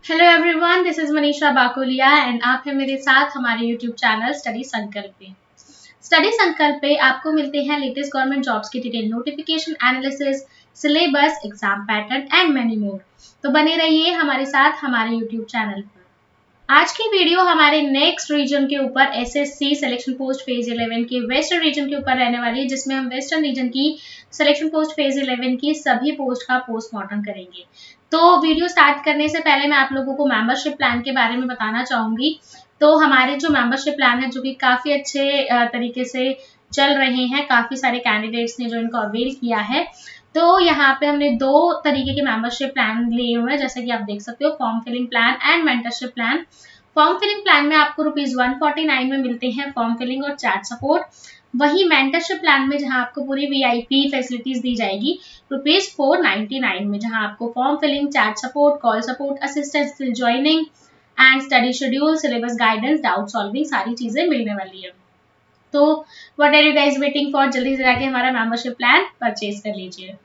Hello everyone, this is Manisha Bakulia and आप हैं मेरे साथ हमारे यूट्यूब चैनल स्टडी संकल्प पे। स्टडी संकल्प पे आपको मिलते हैं लेटेस्ट गवर्नमेंट जॉब्स की detail notification, analysis, syllabus, exam pattern and many more. तो बने रहिए हमारे साथ हमारे यूट्यूब चैनल पर। आज की वीडियो हमारे नेक्स्ट रीजन के ऊपर एसएससी सिलेक्शन पोस्ट फेज 11 के वेस्टर्न रीजन के ऊपर रहने वाली है, जिसमें हम वेस्टर्न रीजन की सिलेक्शन पोस्ट फेज 11 की सभी पोस्ट का पोस्टमार्टम करेंगे। तो वीडियो स्टार्ट करने से पहले मैं आप लोगों को मेंबरशिप प्लान के बारे में बताना चाहूंगी। तो हमारे जो मेंबरशिप प्लान है, जो कि काफी अच्छे तरीके से चल रहे हैं, काफी सारे कैंडिडेट्स ने जो इनको अवेल किया है। तो यहाँ पे हमने दो तरीके के मेंबरशिप प्लान लिए हुए हैं, जैसे कि आप देख सकते हो, form filling plan and mentorship plan. Form filling plan में आपको ₹149 में मिलते हैं फॉर्म फिलिंग और चैट सपोर्ट। वही मेंटरशिप प्लान में जहां आपको पूरी वीआईपी फैसिलिटीज दी जाएगी ₹499 में, जहां आपको form filling, chat support, call support, assistance joining and study schedule, syllabus guidance, doubt solving, सारी चीजें मिलने वाली है। तो what are you guys waiting for? जल्दी से जाके हमारा मेंबरशिप प्लान परचेज कर लीजिए।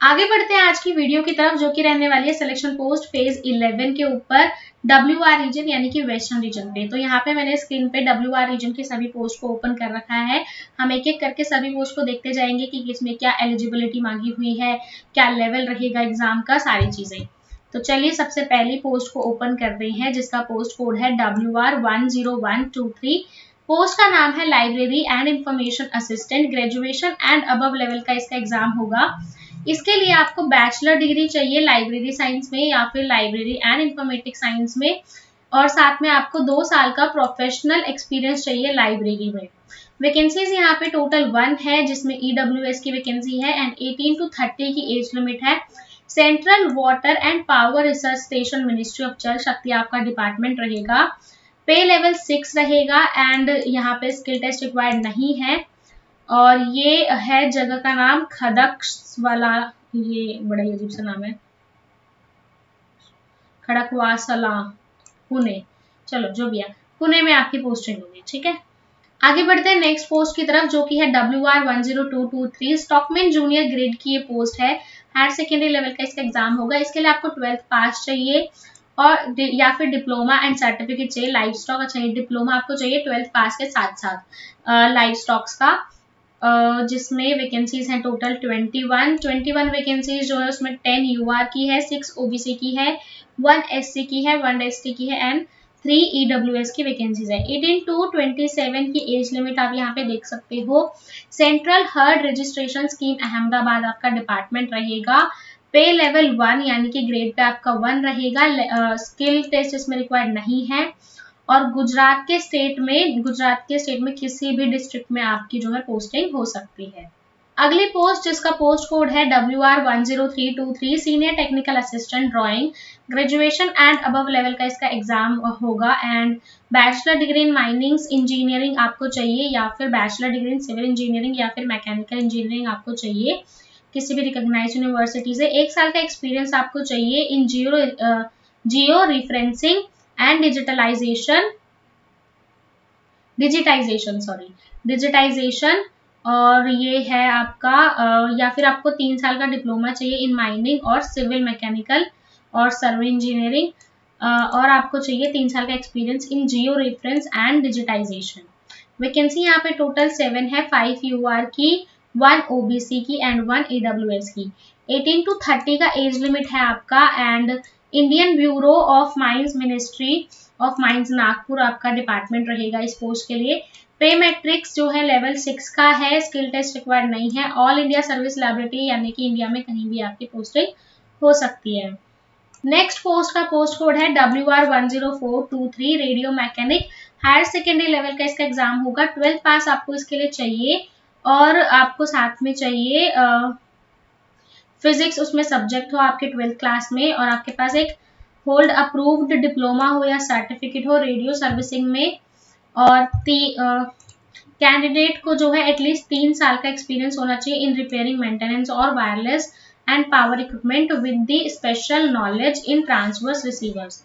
आगे बढ़ते हैं आज की वीडियो की तरफ, जो कि रहने वाली है सिलेक्शन पोस्ट फेज 11 के ऊपर WR रीजन यानी कि वेस्टर्न रीजन पे। तो यहाँ पे मैंने स्क्रीन पे WR रीजन के सभी पोस्ट को ओपन कर रखा है। हम एक एक करके सभी पोस्ट को देखते जाएंगे कि किसमें क्या एलिजिबिलिटी मांगी हुई है, क्या लेवल रहेगा एग्जाम का, सारी चीजें। तो चलिए सबसे पहली पोस्ट को ओपन करते हैं, जिसका पोस्ट कोड है WR10123। पोस्ट का नाम है library and information assistant. Graduation and above level का इसका एग्जाम होगा। इसके लिए आपको बैचलर डिग्री चाहिए लाइब्रेरी साइंस में या फिर लाइब्रेरी एंड इंफॉर्मेटिक्स साइंस में, और साथ में आपको 2 साल का प्रोफेशनल एक्सपीरियंस चाहिए लाइब्रेरी में। वैकेंसीज यहाँ पे टोटल 1 है, जिसमें EWS की वैकेंसी है एंड 18 to 30 की एज लिमिट है। Central water and power research station, ministry of Jal Shakti आपका डिपार्टमेंट रहेगा। पे लेवल 6 रहेगा एंड यहाँ पे स्किल टेस्ट रिक्वायर्ड नहीं है। और ये है जगह का नाम खड़कवासला, ये बड़ा ही अजीब सा नाम है, खड़कवासला, पुणे। चलो जो भी है, पुणे में आपकी पोस्टिंग होगी, ठीक है। आगे बढ़ते हैं नेक्स्ट पोस्ट की तरफ, जो कि है WR10223। स्टॉकमैन जूनियर ग्रेड की ये पोस्ट है। हायर सेकेंडरी लेवल का इसका एग्जाम होगा। इसके लिए आपको 12th पास चाहिए और या फिर डिप्लोमा एंड सर्टिफिकेट चाहिए। लाइव स्टॉक, अच्छा ये डिप्लोमा आपको चाहिए 12th पास के साथ साथ लाइव स्टॉक्स का, जिसमें वैकेंसीज हैं टोटल 21 वैकेंसीज जो है, उसमें 10 UR की है, 6 OBC की है, 1 SC की है, 1 ST की है एंड 3 EWS की वैकेंसीज है। 18 to 27 की एज लिमिट आप यहाँ पे देख सकते हो। Central heard registration scheme Ahmedabad आपका डिपार्टमेंट रहेगा। पे लेवल 1 यानी कि ग्रेड पे आपका 1 रहेगा। स्किल टेस्ट इसमें रिक्वायर्ड नहीं है। और गुजरात के स्टेट में किसी भी डिस्ट्रिक्ट में आपकी जो है पोस्टिंग हो सकती है। अगली पोस्ट, जिसका पोस्ट कोड है WR10323, senior technical assistant drawing. Graduation and above level का इसका एग्जाम होगा and bachelor degree in minings engineering आपको चाहिए, या फिर bachelor degree in civil engineering या फिर मैकेनिकल इंजीनियरिंग आपको चाहिए किसी भी रिकॉग्नाइज्ड यूनिवर्सिटी से। 1 साल का एक्सपीरियंस आपको चाहिए इन जियो रिफरेंसिंग एंड डिजिटाइजेशन। और ये है आपका या फिर आपको 3 साल का डिप्लोमा चाहिए इन माइनिंग और सिविल मैकेनिकल और सर्वे इंजीनियरिंग, और आपको चाहिए 3 साल का experience in geo reference and digitisation. Vacancy यहाँ पे टोटल 7 है, 5 UR की, 1 OBC की एंड 1 EWS की। 18 to 30 का एज लिमिट है आपका and Indian bureau of mines, ministry of mines Nagpur आपका डिपार्टमेंट रहेगा इस पोस्ट के लिए। पे मैट्रिक्स जो है लेवल 6 का है। स्किल टेस्ट रिक्वायर्ड नहीं है। ऑल इंडिया सर्विस लाइब्रेरी यानी कि इंडिया में कहीं भी आपकी पोस्टिंग हो सकती है। नेक्स्ट पोस्ट का पोस्ट कोड है WR10423, radio mechanic. Higher secondary level का इसका एग्जाम होगा। 12th पास आपको इसके लिए चाहिए और आपको साथ में चाहिए फिजिक्स उसमें सब्जेक्ट हो आपके 12th क्लास में, और आपके पास एक होल्ड अप्रूव्ड डिप्लोमा हो या सर्टिफिकेट हो रेडियो सर्विसिंग में। और कैंडिडेट को जो है एटलीस्ट 3 साल का एक्सपीरियंस होना चाहिए इन रिपेयरिंग, मेंटेनेंस और wireless and power equipment with the special knowledge in trans receivers.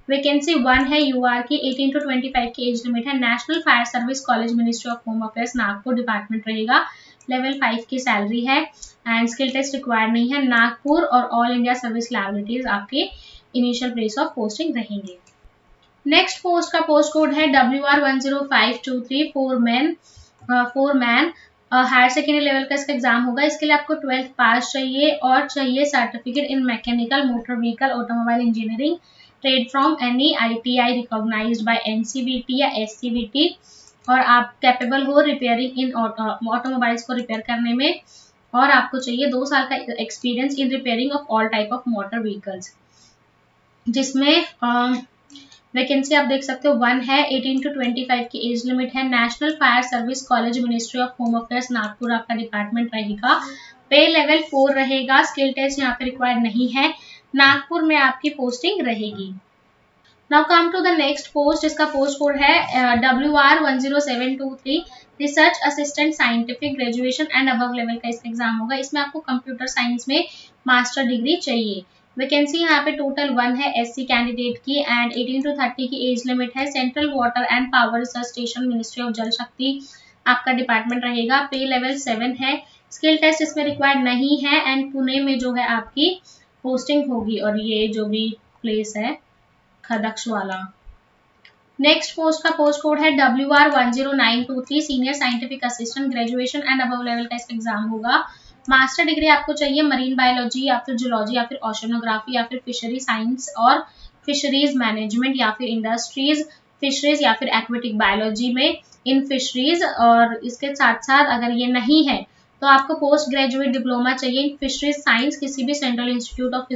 Vacancy 1 है UR की। 18 to 25 की एज लिमिट है। National fire service college, ministry of home affairs Nagpur department रहेगा। लेवल 5 की सैलरी है एंड स्किल टेस्ट रिक्वायर्ड नहीं है। नागपुर और ऑल इंडिया सर्विस लाइब्रेरीज आपके इनिशियल प्लेस ऑफ पोस्टिंग रहेंगे। नेक्स्ट पोस्ट का पोस्ट कोड है WR10523 foreman higher secondary level का इसका एग्जाम होगा। इसके लिए आपको 12th पास चाहिए और चाहिए certificate in mechanical motor vehicle automobile engineering trade from any ITI recognised by NCVT या SCVT, और आप कैपेबल हो रिपेयरिंग इन ऑटोमोबाइल्स को रिपेयर करने में, और आपको चाहिए 2 साल का experience in repairing of all type of motor vehicles, जिसमें वैकेंसी आप देख सकते हो 1 है। 18 to 25 की एज लिमिट है। National fire service college ministry of home affairs Nagpur आपका डिपार्टमेंट रहेगा। पे लेवल 4 रहेगा। स्किल टेस्ट यहाँ पे रिक्वायर्ड नहीं है। नागपुर में आपकी पोस्टिंग रहेगी। Now come to the next post. इसका पोस्ट कोड है WR10723 research assistant scientific graduation and above level का इसका एग्जाम होगा। इसमें आपको कंप्यूटर साइंस में मास्टर डिग्री चाहिए। वैकेंसी यहाँ पे टोटल 1 है SC कैंडिडेट की एंड 18 to 30 की एज लिमिट है। Central water and power research station ministry of Jal Shakti आपका डिपार्टमेंट रहेगा। पे लेवल 7 है। स्किल टेस्ट इसमें रिक्वायर्ड नहीं है एंड पुणे में जो है आपकी पोस्टिंग होगी, और ये जो भी प्लेस है खदक्ष वाला। नेक्स्ट पोस्ट का पोस्ट कोड है WR10923 senior scientific assistant graduation and above level का इसका एग्जाम होगा। मास्टर डिग्री आपको चाहिए मरीन बायोलॉजी या फिर जूलॉजी या फिर ओशनोग्राफी या फिर फिशरी साइंस और फिशरीज मैनेजमेंट या फिर इंडस्ट्रीज फिशरीज या फिर एक्वेटिक बायोलॉजी में इन फिशरीज। और इसके साथ साथ अगर ये नहीं है तो आपको पोस्ट ग्रेजुएट डिप्लोमा चाहिए इन फिशरीज साइंस किसी भी central institute of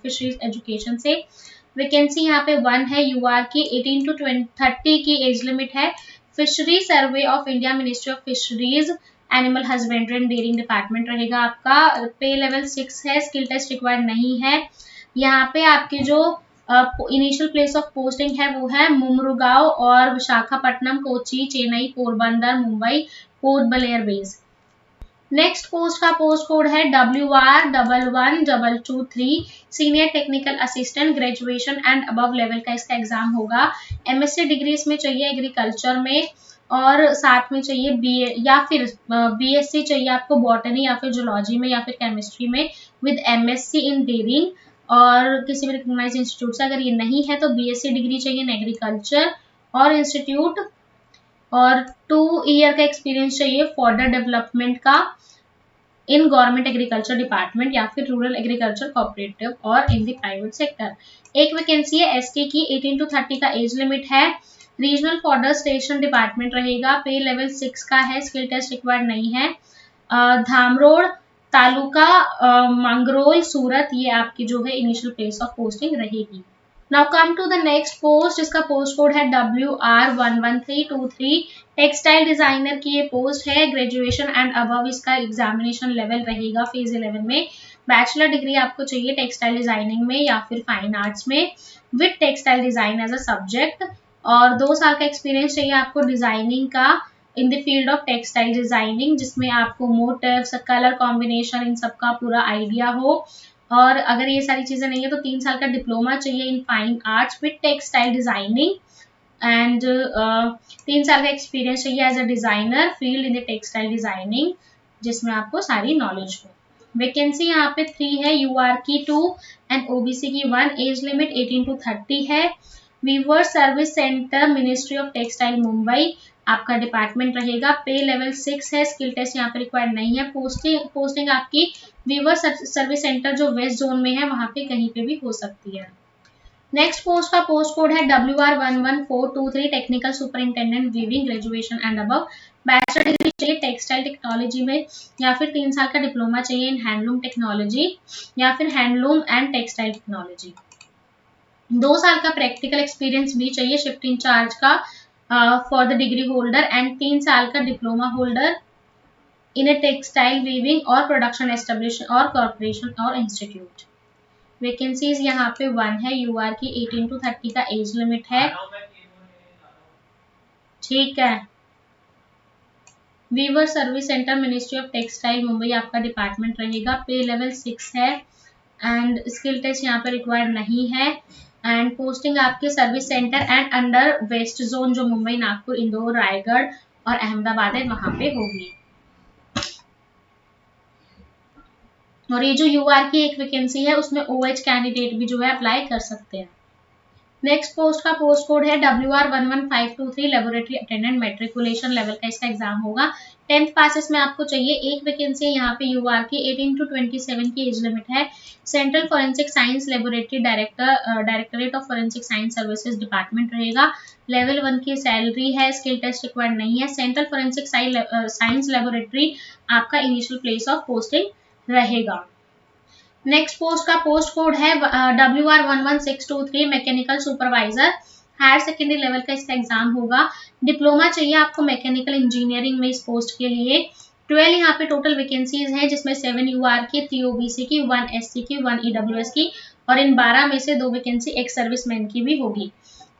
fisheries education से। वैकेंसी यहाँ पे 1 है। UR की 18 to 30 की एज लिमिट है। Fishery survey of India ministry of fisheries animal husbandry and dairying department रहेगा आपका। पे लेवल 6 है। स्किल टेस्ट रिक्वायर्ड नहीं है। यहाँ पे आपकी जो इनिशियल प्लेस ऑफ पोस्टिंग है वो है मुमरुगांव और Visakhapatnam, Kochi, Chennai, Porbandar, Mumbai, port Blair base. Next post का पोस्ट कोड है WR11223 senior technical assistant graduation and above level का इसका एग्जाम होगा। MSc डिग्री इसमें चाहिए एग्रीकल्चर में, और साथ में चाहिए BA या फिर BSc चाहिए आपको बॉटनी या फिर जूलॉजी में या फिर केमिस्ट्री में विद MSc इन डेयरिंग, और किसी भी रिकॉग्नाइज्ड इंस्टीट्यूट से। अगर ये नहीं है तो BSc डिग्री चाहिए इन एग्रीकल्चर और इंस्टीट्यूट, और 2 ईयर का एक्सपीरियंस चाहिए फॉर्डर डेवलपमेंट का इन गवर्नमेंट एग्रीकल्चर डिपार्टमेंट या फिर रूरल एग्रीकल्चर कोऑपरेटिव और इन द प्राइवेट सेक्टर। एक वैकेंसी है ST की। 18 to 30 का एज लिमिट है। रीजनल फॉर्डर स्टेशन डिपार्टमेंट रहेगा। पे लेवल 6 का है। स्किल टेस्ट रिक्वायर्ड नहीं है। धामरोड तालुका मंगरोल सूरत ये आपकी जो है इनिशियल प्लेस ऑफ पोस्टिंग रहेगी। Now come to the next post. इसका पोस्ट कोड है WR11323 टेक्सटाइल डिजाइनर की ये पोस्ट है। ग्रेजुएशन एंड अबव इसका एग्जामिनेशन लेवल रहेगा। फेज 11 में बैचलर डिग्री आपको चाहिए टेक्सटाइल डिजाइनिंग में या फिर फाइन आर्ट्स में with textile design as a subject, और 2 साल का एक्सपीरियंस चाहिए आपको डिजाइनिंग का in the field of textile designing, जिसमें आपको मोटिव्स कलर कॉम्बिनेशन इन सबका पूरा आइडिया हो। और अगर ये सारी चीजें नहीं है तो 3 साल का डिप्लोमा चाहिए in fine arts with textile designing and 3 साल का एक्सपीरियंस चाहिए as a designer field in the textile designing, जिसमें आपको सारी नॉलेज हो। वैकेंसी यहाँ पे 3 है। UR की 2 एंड OBC की 1। एज लिमिट 18 to 30 है। Weaver service centre ministry of textile Mumbai आपका डिपार्टमेंट रहेगा। पे लेवल 6 है। स्किल टेस्ट यहाँ पे रिक्वायर्ड नहीं है। पोस्टिंग आपकी वीवर सर्विस सेंटर जो वेस्ट जोन में है वहां पे कहीं पे भी हो सकती है। नेक्स्ट पोस्ट का पोस्ट कोड है WR11423 technical superintendent weaving graduation and above. Bachelor degree चाहिए टेक्सटाइल टेक्नोलॉजी में या फिर 3 साल का डिप्लोमा चाहिए इन हैंडलूम टेक्नोलॉजी या फिर हैंडलूम एंड टेक्सटाइल टेक्नोलॉजी। 2 साल का प्रैक्टिकल एक्सपीरियंस भी चाहिए शिफ्ट इंचार्ज का for the degree holder and 3 साल का diploma holder in a textile weaving और प्रोडक्शन एस्टेब्लिशमेंट और कॉर्पोरेशन और इंस्टीट्यूट। वैकेंसीज यहाँ पे 1 है। UR की 18 to 30 का एज लिमिट है। ठीक है। Weaver service centre ministry of textile Mumbai आपका डिपार्टमेंट रहेगा। पे लेवल 6 है एंड स्किल टेस्ट यहाँ पे रिक्वायर्ड नहीं है एंड पोस्टिंग आपके service centre and under west zone जो मुंबई, नागपुर, इंदौर, रायगढ़ और अहमदाबाद है वहां पे होगी। और ये जो यूआर की एक वैकेंसी है उसमें ओएच कैंडिडेट भी जो है अप्लाई कर सकते हैं। नेक्स्ट पोस्ट का पोस्ट कोड है WR11523 laboratory attendant matriculation level का इसका एग्जाम होगा। 10th पासिस में आपको चाहिए। एक वैकेंसी यहाँ पे यूआर की 18 to 27 की एज लिमिट है। Central forensic science laboratory directorate of forensic science services department रहेगा। लेवल 1 की सैलरी है। स्किल टेस्ट रिक्वायर्ड नहीं है। सेंट्रल फॉरेंसिक साइंस लेबोरेटरी आपका इनिशियल प्लेस ऑफ पोस्टिंग रहेगा। नेक्स्ट पोस्ट का पोस्ट कोड है WR11623 mechanical supervisor. Higher secondary level का इसका एग्जाम होगा। डिप्लोमा चाहिए आपको मैकेनिकल इंजीनियरिंग में इस पोस्ट के लिए। 12 यहाँ पे टोटल वैकेंसीज हैं जिसमें 7 यूआर की, 3 ओबीसी की, 1 एससी की, 1 ईडब्ल्यूएस की और इन 12 में से 2 वैकेंसी एक सर्विसमैन की भी होगी।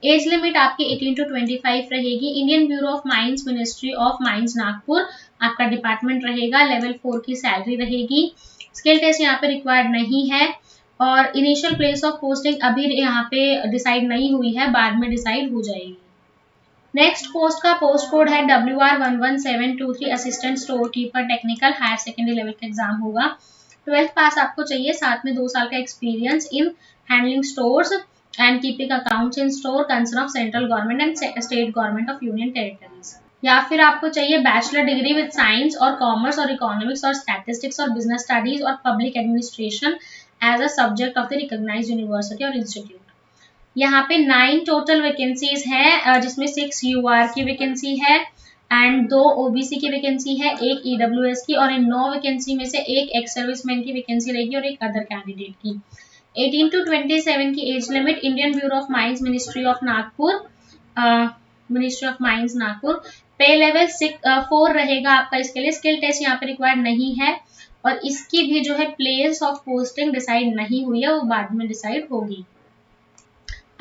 एज लिमिट आपकी 18 to 25 रहेगी। Indian bureau of mines, ministry of mines Nagpur आपका डिपार्टमेंट रहेगा। लेवल 4 की सैलरी रहेगी। स्किल टेस्ट यहाँ पे रिक्वायर्ड नहीं है और इनिशियल प्लेस ऑफ पोस्टिंग अभी यहाँ पे डिसाइड नहीं हुई है, बाद में डिसाइड हो जाएगी। नेक्स्ट पोस्ट का पोस्ट कोड है WR11723 assistant store keeper technical. Higher secondary level का एग्जाम होगा। 12th पास आपको चाहिए, साथ में 2 साल का experience in handling stores and keeping accounts in store concern of central government and state government of union territories. या फिर आपको चाहिए बैचलर डिग्री विद साइंस और कॉमर्स और इकोनॉमिक्स और स्टैटिस्टिक्स और बिजनेस स्टडीज और public administration as a subject of the recognised university और इंस्टीट्यूट। यहाँ पे 9 टोटल वैकेंसीज है जिसमें 6 यूआर की वैकेंसी है एंड 2 ओबीसी की वैकेंसी है, 1 ईडब्ल्यूएस की और इन 9 वैकेंसी में से एक एक्स सर्विसमैन की वैकेंसी रहेगी और एक अदर कैंडिडेट की। 18 to 27 की age limit. Indian bureau of mines, ministry of mines Nagpur. पे लेवल 4 रहेगा आपका इसके लिए। स्किल टेस्ट यहाँ पे रिक्वायर्ड नहीं है और इसकी भी जो है प्लेस ऑफ पोस्टिंग डिसाइड नहीं हुई है, वो बाद में डिसाइड होगी।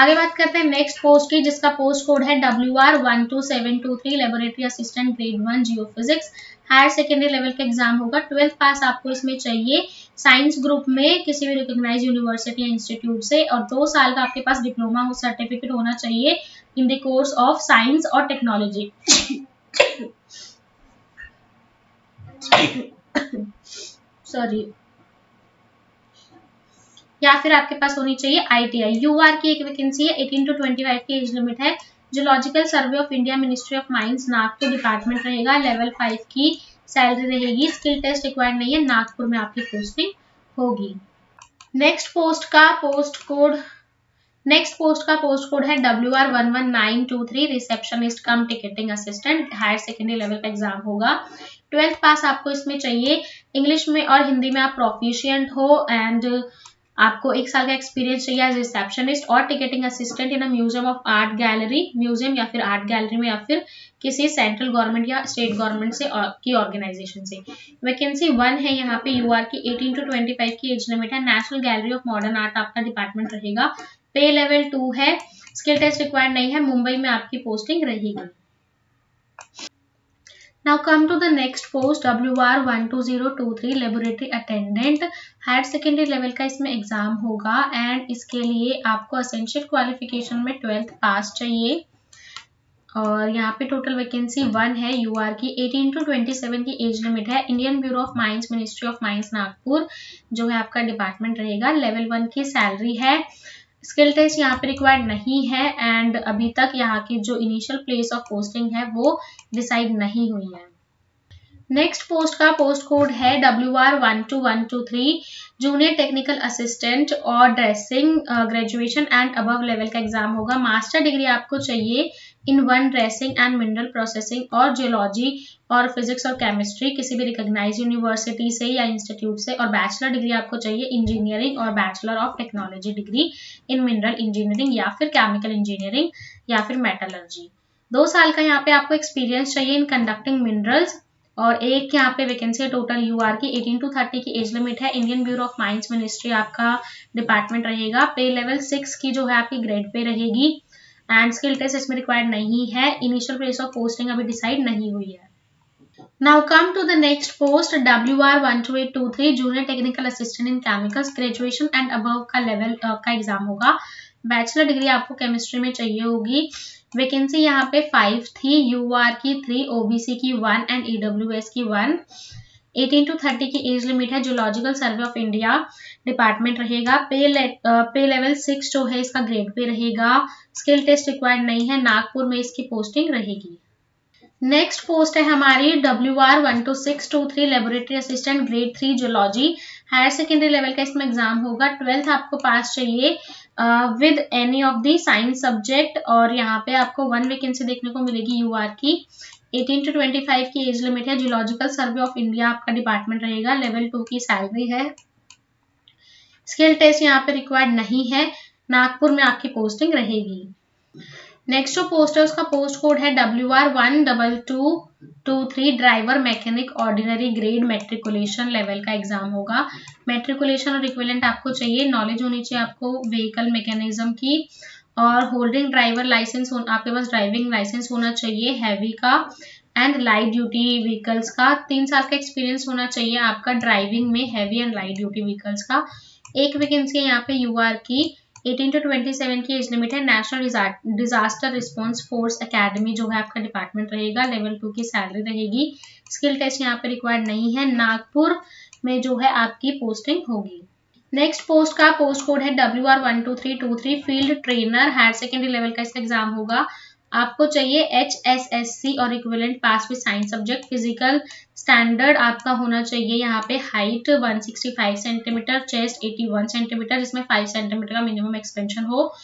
आगे बात करते हैं नेक्स्ट पोस्ट की जिसका पोस्ट कोड है WR12723 laboratory assistant grade 1 geophysics. Higher secondary level का एग्जाम होगा। 12th पास आपको इसमें चाहिए साइंस ग्रुप में किसी भी रिकॉग्नाइज्ड यूनिवर्सिटी या इंस्टीट्यूट से और 2 साल का आपके पास डिप्लोमा सर्टिफिकेट होना चाहिए in the course of science और टेक्नोलॉजी। सॉरी। या फिर आपके पास होनी चाहिए आईटीआई। यूआर की एक वैकेंसी है। 18 to 25 की एज लिमिट है। Geological survey of India, ministry of mines Nagpur department रहेगा। लेवल 5 की सैलरी रहेगी। स्किल टेस्ट रिक्वायर्ड नहीं है। नागपुर में आपकी पोस्टिंग होगी। नेक्स्ट पोस्ट का पोस्ट कोड है WR11923 receptionist cum ticketing assistant. Higher secondary level का एग्जाम होगा। 12th पास आपको इसमें चाहिए। इंग्लिश में और हिंदी में आप प्रोफिशिएंट हो एंड आपको 1 साल का एक्सपीरियंस चाहिए एज रिसेप्शनिस्ट और ticketing assistant in a museum of art gallery, museum या फिर आर्ट गैलरी में या फिर किसी सेंट्रल गवर्नमेंट या स्टेट गवर्नमेंट से की ऑर्गेनाइजेशन से। वैकेंसी 1 है यहाँ पे। यूआर की 18 to 25 की एज लिमिट है। National gallery of modern art आपका डिपार्टमेंट रहेगा। पे लेवल 2 है। स्किल टेस्ट रिक्वायर्ड नहीं है। मुंबई में आपकी पोस्टिंग रहेगी। Now come to the next post WR12023 laboratory attendant. Higher secondary level का इसमें एग्जाम होगा एंड इसके लिए आपको एसेंशियल क्वालिफिकेशन में 12th पास चाहिए और यहाँ पे टोटल वैकेंसी 1 है। यूआर की 18 to 27 की एज लिमिट है। Indian bureau of mines, ministry of mines Nagpur जो है आपका डिपार्टमेंट रहेगा। लेवल 1 की सैलरी है। स्किल टेस्ट यहाँ पे रिक्वायर्ड नहीं है एंड अभी तक यहाँ की जो इनिशियल प्लेस ऑफ पोस्टिंग है वो डिसाइड नहीं हुई है। नेक्स्ट पोस्ट का पोस्ट कोड है WR12123 जूनियर टेक्निकल असिस्टेंट और dressing graduation and above level का एग्जाम होगा। मास्टर डिग्री आपको चाहिए इन 1 ड्रेसिंग एंड मिनरल प्रोसेसिंग और जियोलॉजी और फिजिक्स और केमिस्ट्री किसी भी रिकॉग्नाइज्ड यूनिवर्सिटी से या इंस्टीट्यूट से और बैचलर डिग्री आपको चाहिए इंजीनियरिंग और bachelor of technology degree in mineral engineering या फिर केमिकल इंजीनियरिंग या फिर मेटलर्जी। 2 साल का यहाँ पे आपको एक्सपीरियंस चाहिए इन कंडक्टिंग मिनरल्स और एक यहाँ पे वैकेंसी टोटल यूआर की 18 to 30 की एज लिमिट है। Indian bureau of mines, ministry आपका डिपार्टमेंट रहेगा। पे लेवल 6 की जो है आपकी ग्रेड पे रहेगी एंड स्किल टेस्ट इसमें रिक्वायर्ड नहीं है। इनिशियल प्लेस ऑफ पोस्टिंग अभी डिसाइड नहीं हुई है। Now come to the next post WR12823 junior technical assistant in chemicals. Graduation and above का लेवल का एग्जाम होगा। बैचलर डिग्री आपको केमिस्ट्री में चाहिए होगी। वैकेंसी यहाँ पे 5 थी। यूआर की 3, ओबीसी की 1 एंड ईडब्ल्यूएस की 1। 18 to 30 की एज लिमिट है, zoological survey of India department रहेगा। पे लेवल 6 जो है इसका ग्रेड पे रहेगा। स्किल टेस्ट रिक्वायर्ड नहीं है, नागपुर में इसकी पोस्टिंग रहेगी। नेक्स्ट पोस्ट है हमारी WR 12623 laboratory assistant grade 3 zoology, higher secondary level का इसमें एग्जाम होगा। 12th आपको पास चाहिए with any of the science subject, और यहाँ पे आपको 1 वैकेंसी देखने को मिलेगी UR की। 18 to 25 की एज लिमिट है, जूलॉजिकल सर्वे ऑफ इंडिया आपका डिपार्टमेंट रहेगा। लेवल 2 की सैलरी है। स्किल टेस्ट यहाँ पे रिक्वायर्ड नहीं है, नागपुर में आपकी पोस्टिंग रहेगी। नेक्स्ट जो पोस्ट है उसका पोस्ट कोड है WR 12223 driver mechanic ordinary grade, matriculation level का एग्जाम होगा। मेट्रिकुलेशन और इक्विवेलेंट आपको चाहिए, नॉलेज होनी चाहिए आपको व्हीकल मैकेनिज्म की, और होल्डिंग ड्राइवर लाइसेंस आपके पास ड्राइविंग लाइसेंस होना चाहिए हैवी का एंड लाइट ड्यूटी व्हीकल्स का। 3 साल का एक्सपीरियंस होना चाहिए आपका ड्राइविंग में heavy and light duty vehicles का। एक वैकेंसी है यहाँ पे UR की। 18 to 27 की एज लिमिट है, national disaster response force academy जो है आपका डिपार्टमेंट रहेगा। लेवल 2 की सैलरी रहेगी। स्किल टेस्ट यहाँ पे रिक्वायर्ड नहीं है, नागपुर में जो है आपकी पोस्टिंग होगी। नेक्स्ट पोस्ट का पोस्ट कोड है WR 12323 field trainer, higher secondary level का इसका एग्जाम होगा। आपको चाहिए HSSC और equivalent pass with science subject. Physical standard आपका होना चाहिए यहाँ पे हाइट 165 सेंटीमीटर, चेस्ट 81 सेंटीमीटर जिसमें 5 सेंटीमीटर का मिनिमम एक्सपेंशन हो।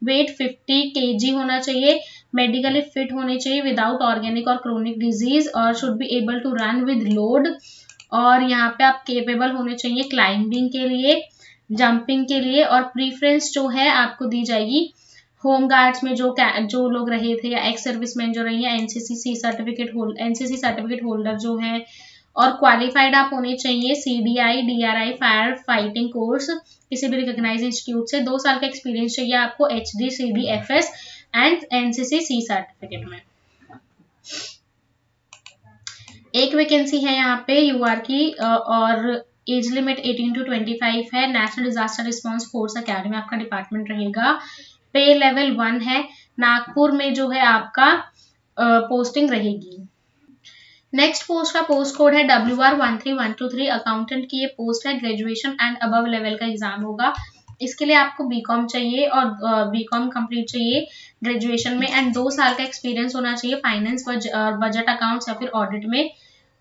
वेट 50 kg होना चाहिए। मेडिकली फिट होने चाहिए विदाउट ऑर्गेनिक और क्रोनिक डिजीज, और should be able to run with load. और यहाँ पे आप केपेबल होने चाहिए क्लाइंबिंग के लिए, जंपिंग के लिए, और प्रीफरेंस जो है आपको दी जाएगी होम गार्ड्स में जो लोग रहे थे या एक्स सर्विसमैन जो रही है, NCC सर्टिफिकेट होल्डर जो है, और क्वालिफाइड आप होने चाहिए CDI DRI fire fighting course किसी भी रिकॉग्नाइज्ड इंस्टीट्यूट से। 2 साल का एक्सपीरियंस चाहिए आपको HD CD FS and NCC C certificate में। एक वैकेंसी है यहाँ पे UR की, और एज लिमिट 18 to 25 है। National disaster response force academy आपका डिपार्टमेंट रहेगा। पे लेवल 1 है, नागपुर में जो है आपका पोस्टिंग रहेगी। नेक्स्ट पोस्ट का पोस्ट कोड है WR 13123 अकाउंटेंट की ये पोस्ट है। ग्रेजुएशन एंड अबव लेवल का एग्जाम होगा। इसके लिए आपको BCom चाहिए और BCom कंप्लीट चाहिए ग्रेजुएशन में, एंड 2 साल का एक्सपीरियंस होना चाहिए फाइनेंस बजट अकाउंट्स या फिर ऑडिट में।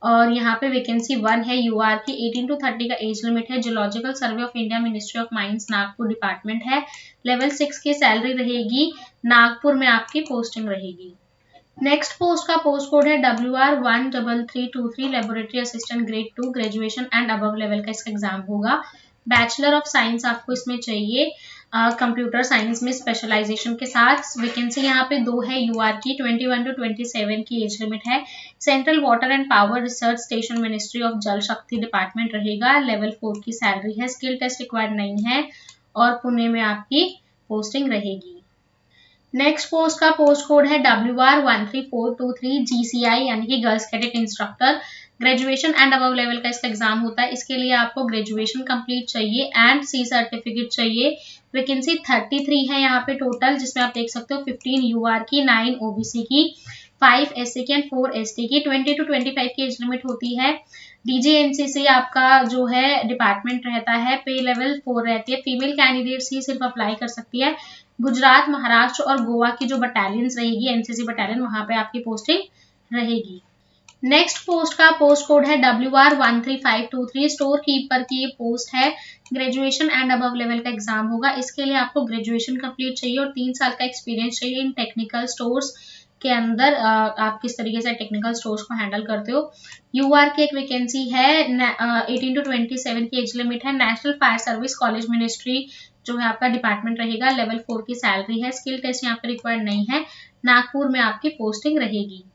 और यहाँ पे वैकेंसी 1 है UR की। 18 to 30 का एज लिमिट है, zoological survey of India ministry of mines Nagpur department है। लेवल 6 की सैलरी रहेगी, नागपुर में आपकी पोस्टिंग रहेगी। नेक्स्ट पोस्ट का पोस्ट कोड है WR 13323 laboratory assistant grade 2 graduation and above level का इसका एग्जाम होगा। बैचलर ऑफ साइंस आपको इसमें चाहिए, कंप्यूटर साइंस में स्पेशलाइजेशन के साथ। वैकेंसी यहाँ पे 2 है UR की। 21 to 27 की एज लिमिट है। Central water and power research station ministry of Jal शक्ति डिपार्टमेंट रहेगा। लेवल 4 की सैलरी है। स्किल टेस्ट रिक्वायर्ड नहीं है, और पुणे में आपकी पोस्टिंग रहेगी। नेक्स्ट पोस्ट का पोस्ट कोड है WR 13423 GCI यानी कि girls cadet instructor. Graduation and above level का इसका एग्जाम होता है। इसके लिए आपको ग्रेजुएशन कंप्लीट चाहिए एंड C सर्टिफिकेट चाहिए। वैकेंसी 33 है यहाँ पे टोटल, जिसमें आप देख सकते हो 15 UR की, 9 OBC की, 5 SC की एंड 4 ST की। 20 to 25 की एज लिमिट होती है। DGNCC आपका जो है डिपार्टमेंट रहता है। पे लेवल 4 रहती है। फीमेल कैंडिडेट्स ही सिर्फ अप्लाई कर सकती है। गुजरात, महाराष्ट्र और गोवा की जो बटालियंस रहेगी NCC बटालियन, वहां पे आपकी पोस्टिंग रहेगी। नेक्स्ट पोस्ट का पोस्ट कोड है WR 13523 स्टोर कीपर की ये पोस्ट है। ग्रेजुएशन एंड अबव लेवल का एग्जाम होगा। इसके लिए आपको ग्रेजुएशन कंप्लीट चाहिए और 3 साल का एक्सपीरियंस चाहिए इन टेक्निकल स्टोर्स के अंदर। आप किस तरीके से टेक्निकल स्टोर्स को हैंडल करते हो। UR की एक वैकेंसी है। 18 to 27 की एज लिमिट है। National fire service college ministry जो है आपका डिपार्टमेंट रहेगा। लेवल 4 की सैलरी है। स्किल टेस्ट यहाँ पे रिक्वायर्ड नहीं है। नागपुर में आपकी पोस्टिंग रहेगी।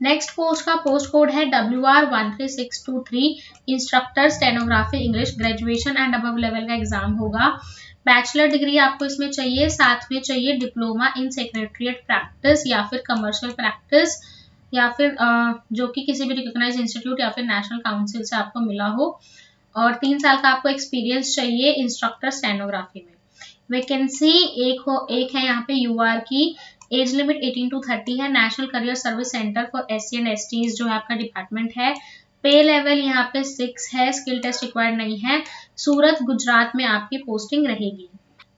नेक्स्ट पोस्ट का पोस्ट कोड है WR 13623 instructor stenography English. Graduation and above level का एग्जाम होगा। बैचलर डिग्री आपको इसमें चाहिए, साथ में चाहिए डिप्लोमा इन सेक्रेटरिएट प्रैक्टिस या फिर कमर्शियल प्रैक्टिस, या फिर जो कि किसी भी रिकॉग्नाइज्ड इंस्टीट्यूट या फिर नेशनल काउंसिल से आपको मिला हो, और 3 साल का आपको एक्सपीरियंस चाहिए इंस्ट्रक्टर स्टेनोग्राफी में। वैकेंसी एक है यहाँ पे UR की। एज लिमिट 18 to 30 है। National career service centre for SC and STs जो है आपका डिपार्टमेंट है। पे लेवल यहाँ पे 6 है, स्किल टेस्ट रिक्वायर्ड नहीं है। सूरत गुजरात में आपकी पोस्टिंग रहेगी।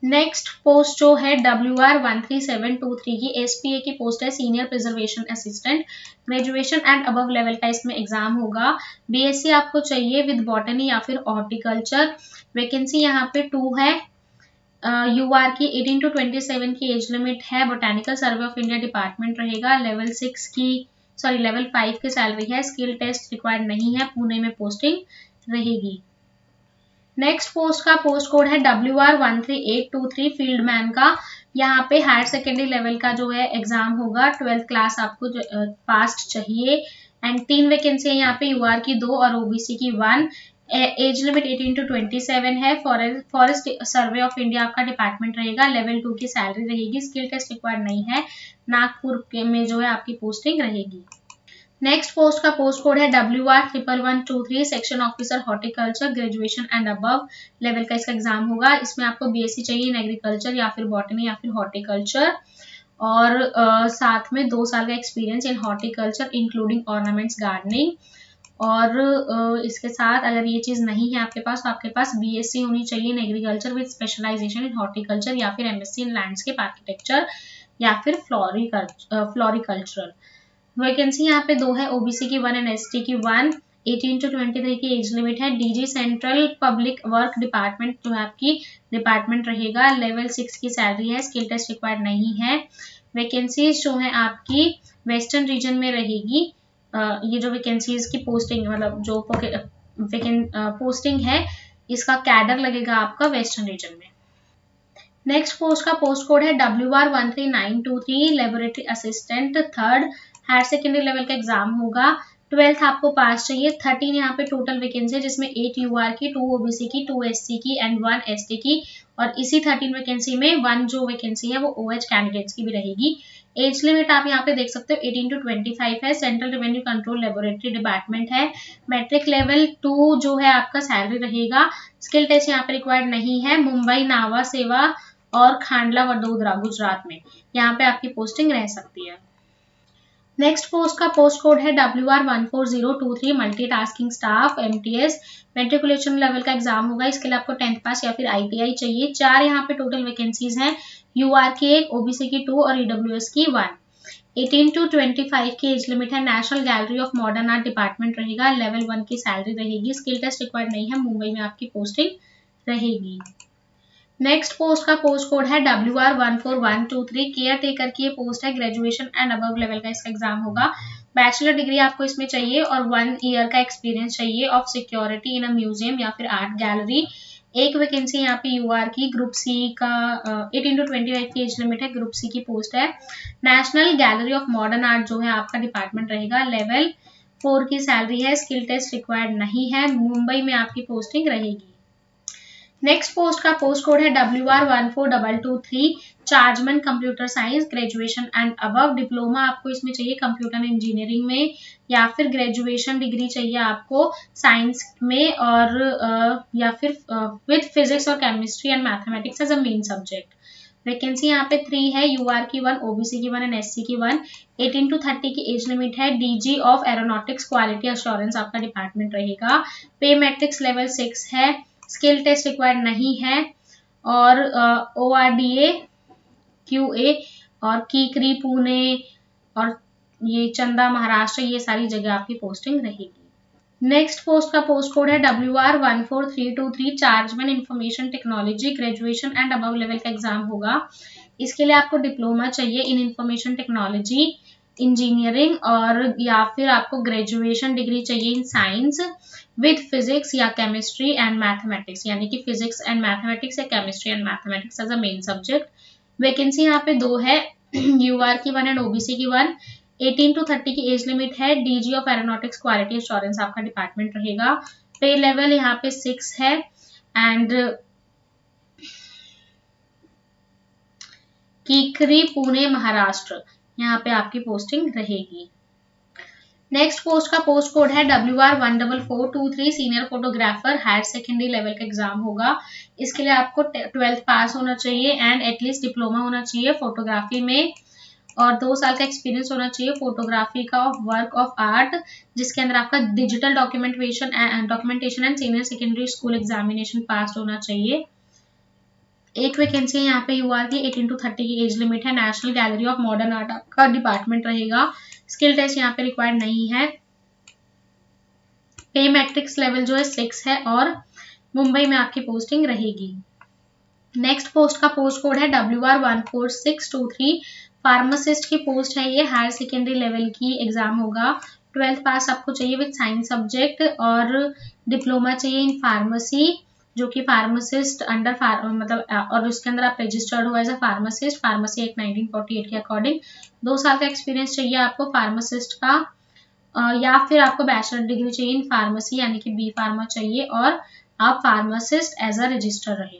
नेक्स्ट पोस्ट जो है WR13723 की SPA की पोस्ट है, senior preservation assistant. Graduation and above level का इसमें एग्जाम होगा। BSc आपको चाहिए विद बॉटनी या फिर हॉर्टिकल्चर। वैकेंसी यहाँ पे 2 है। UR की 18 to 27 की एज लिमिट है। Botanical survey of India department रहेगा। लेवल 5 की सैलरी है। स्किल टेस्ट रिक्वायर्ड नहीं है। पुणे में पोस्टिंग रहेगी। नेक्स्ट पोस्ट का पोस्ट कोड है WR13823 फील्ड मैन का। यहाँ पे हायर सेकेंडरी लेवल का जो है एग्जाम होगा। 12th क्लास आपको पास्ट चाहिए। एंड 3 वैकेंसी है यहाँ पे, UR की 2 और OBC की 1। एज लिमिट 18 to 27 है। फॉरेस्ट सर्वे ऑफ इंडिया आपका डिपार्टमेंट रहेगा। लेवल 2 की सैलरी रहेगी। स्किल टेस्ट रिक्वायर्ड नहीं है। नागपुर में जो है आपकी पोस्टिंग रहेगी। नेक्स्ट पोस्ट का पोस्ट कोड है WR11123 section officer horticulture. Graduation and above level का इसका एग्जाम होगा। इसमें आपको BSc चाहिए इन एग्रीकल्चर या फिर बॉटनी या फिर हॉर्टिकल्चर, और साथ में 2 साल का एक्सपीरियंस इन हॉर्टिकल्चर इंक्लूडिंग ऑर्नामेंट्स गार्डनिंग। और इसके साथ अगर ये चीज़ नहीं है आपके पास, तो आपके पास BSc होनी चाहिए in agriculture with specialisation in horticulture, या फिर MSc इन लैंडस्केप आर्किटेक्चर, या फिर फ्लोरिकल्चरल। वैकेंसी यहाँ पे 2 है। OBC की 1 एंड ST की 1। 18 to 23 की एज लिमिट है। DG central public work department जो है आपकी डिपार्टमेंट रहेगा। लेवल 6 की सैलरी है। स्किल टेस्ट रिक्वायर्ड नहीं है। वैकेंसीज जो है आपकी वेस्टर्न रीजन में रहेगी। ये जो वैकेंसीज की पोस्टिंग मतलब जो पोस्टिंग है, इसका कैडर लगेगा आपका वेस्टर्न रीजन में। नेक्स्ट पोस्ट का पोस्ट कोड है WR13923 laboratory assistant 3rd। Higher secondary level का एग्जाम होगा। 12th आपको पास चाहिए। 13 यहाँ पे टोटल वैकेंसी है, जिसमें 8 UR की, 2 OBC की, 2 SC की एंड 1 ST की। और इसी 13 वैकेंसी में 1 जो वैकेंसी है वो OH कैंडिडेट्स की भी रहेगी। एज लिमिट आप यहाँ पे देख सकते हो 18 to 25 है। Central revenue control laboratory department है। मैट्रिक लेवल 2 जो है आपका सैलरी रहेगा। स्किल टेस्ट यहाँ पे रिक्वायर्ड नहीं है। मुंबई, नावा, सेवा और खांडला वडोदरा गुजरात में यहाँ पे आपकी पोस्टिंग रह सकती है। नेक्स्ट पोस्ट का पोस्ट कोड है WR14023 multitasking staff MTS। Matriculation level का एग्जाम होगा। इसके लिए आपको 10th पास या फिर ITI चाहिए। 4 यहाँ पे टोटल वैकेंसीज हैं। UR की 1, OBC की 2 और EWS की 1। 18 to 25 की एज लिमिट है। National gallery of modern art department रहेगा। लेवल 1 की सैलरी रहेगी। स्किल टेस्ट रिक्वायर्ड नहीं है। मुंबई में आपकी पोस्टिंग रहेगी। नेक्स्ट पोस्ट का पोस्ट कोड है WR14123 केयर टेकर की ये पोस्ट है। ग्रेजुएशन एंड अबव लेवल का इसका एग्जाम होगा। बैचलर डिग्री आपको इसमें चाहिए और 1 ईयर का एक्सपीरियंस चाहिए of security in a museum या फिर आर्ट गैलरी। एक वैकेंसी यहाँ पे UR की ग्रुप C का 18 to 25 की एज लिमिट है। ग्रुप C की पोस्ट है। National gallery of modern art जो है आपका डिपार्टमेंट रहेगा। लेवल 4 की सैलरी है। स्किल टेस्ट रिक्वायर्ड नहीं है। मुंबई में आपकी पोस्टिंग रहेगी। नेक्स्ट पोस्ट का पोस्ट कोड है WR14223 chargeman computer science. Graduation and above diploma आपको इसमें चाहिए कंप्यूटर इंजीनियरिंग में, या फिर ग्रेजुएशन डिग्री चाहिए आपको साइंस में, और या फिर विद फिजिक्स और chemistry and mathematics as a main subject. Vacancy यहाँ पे 3 है। UR की 1, OBC की 1 एंड SC की 1। 18 to 30 की एज लिमिट है। DG of aeronautics quality assurance आपका डिपार्टमेंट रहेगा। पे मैट्रिक्स लेवल 6 है। स्किल टेस्ट रिक्वायर्ड नहीं है। और ORDA QA और कीकरी पुणे और ये चंदा महाराष्ट्र, ये सारी जगह आपकी पोस्टिंग रहेगी। नेक्स्ट पोस्ट का पोस्ट कोड है WR14323 chargeman information technology. Graduation and above level का एग्जाम होगा। इसके लिए आपको डिप्लोमा चाहिए इन इंफॉर्मेशन टेक्नोलॉजी इंजीनियरिंग, और या फिर आपको ग्रेजुएशन डिग्री चाहिए इन साइंस विद फिजिक्स या केमिस्ट्री एंड मैथमेटिक्स, यानी कि फिजिक्स एंड मैथमेटिक्स या chemistry and mathematics as a main subject. Vacancy यहाँ पे 2 है। UR की 1 एंड OBC की 1। 18 to 30 की एज लिमिट है। DG of aeronautics quality assurance आपका डिपार्टमेंट रहेगा। पे लेवल यहाँ पे 6 है। एंड कीकरी पुणे महाराष्ट्र यहाँ पे आपकी पोस्टिंग रहेगी। नेक्स्ट पोस्ट का पोस्ट कोड है WR14423 senior photographer. Higher secondary level का एग्जाम होगा। इसके लिए आपको 12th पास होना चाहिए एंड एटलीस्ट डिप्लोमा होना चाहिए फोटोग्राफी में, और 2 साल का एक्सपीरियंस होना चाहिए फोटोग्राफी का ऑफ वर्क ऑफ आर्ट, जिसके अंदर आपका digital documentation and senior secondary school examination पास होना चाहिए। एक वैकेंसी है यहाँ पे यूआर की 18 to 30 की एज लिमिट है। National gallery of modern art का डिपार्टमेंट रहेगा। स्किल टेस्ट यहाँ पे रिक्वायर्ड नहीं है। पे मैट्रिक्स लेवल जो है 6 है और मुंबई में आपकी पोस्टिंग रहेगी। नेक्स्ट पोस्ट का पोस्ट कोड है WR14623। फार्मासिस्ट की पोस्ट है ये, हायर सेकेंडरी लेवल की एग्जाम होगा। 12th पास आपको चाहिए विद साइंस सब्जेक्ट और डिप्लोमा चाहिए इन फार्मेसी, जो कि फार्मासिस्ट अंडर मतलब और उसके अंदर आप रजिस्टर्ड हो as a pharmacist, pharmacy act 1948 के अकॉर्डिंग। 2 साल का एक्सपीरियंस चाहिए आपको फार्मासिस्ट का, या फिर आपको बैचलर डिग्री चाहिए इन फार्मेसी यानी कि बी फार्मा चाहिए और आप फार्मासिस्ट एज अ रजिस्टर रहे।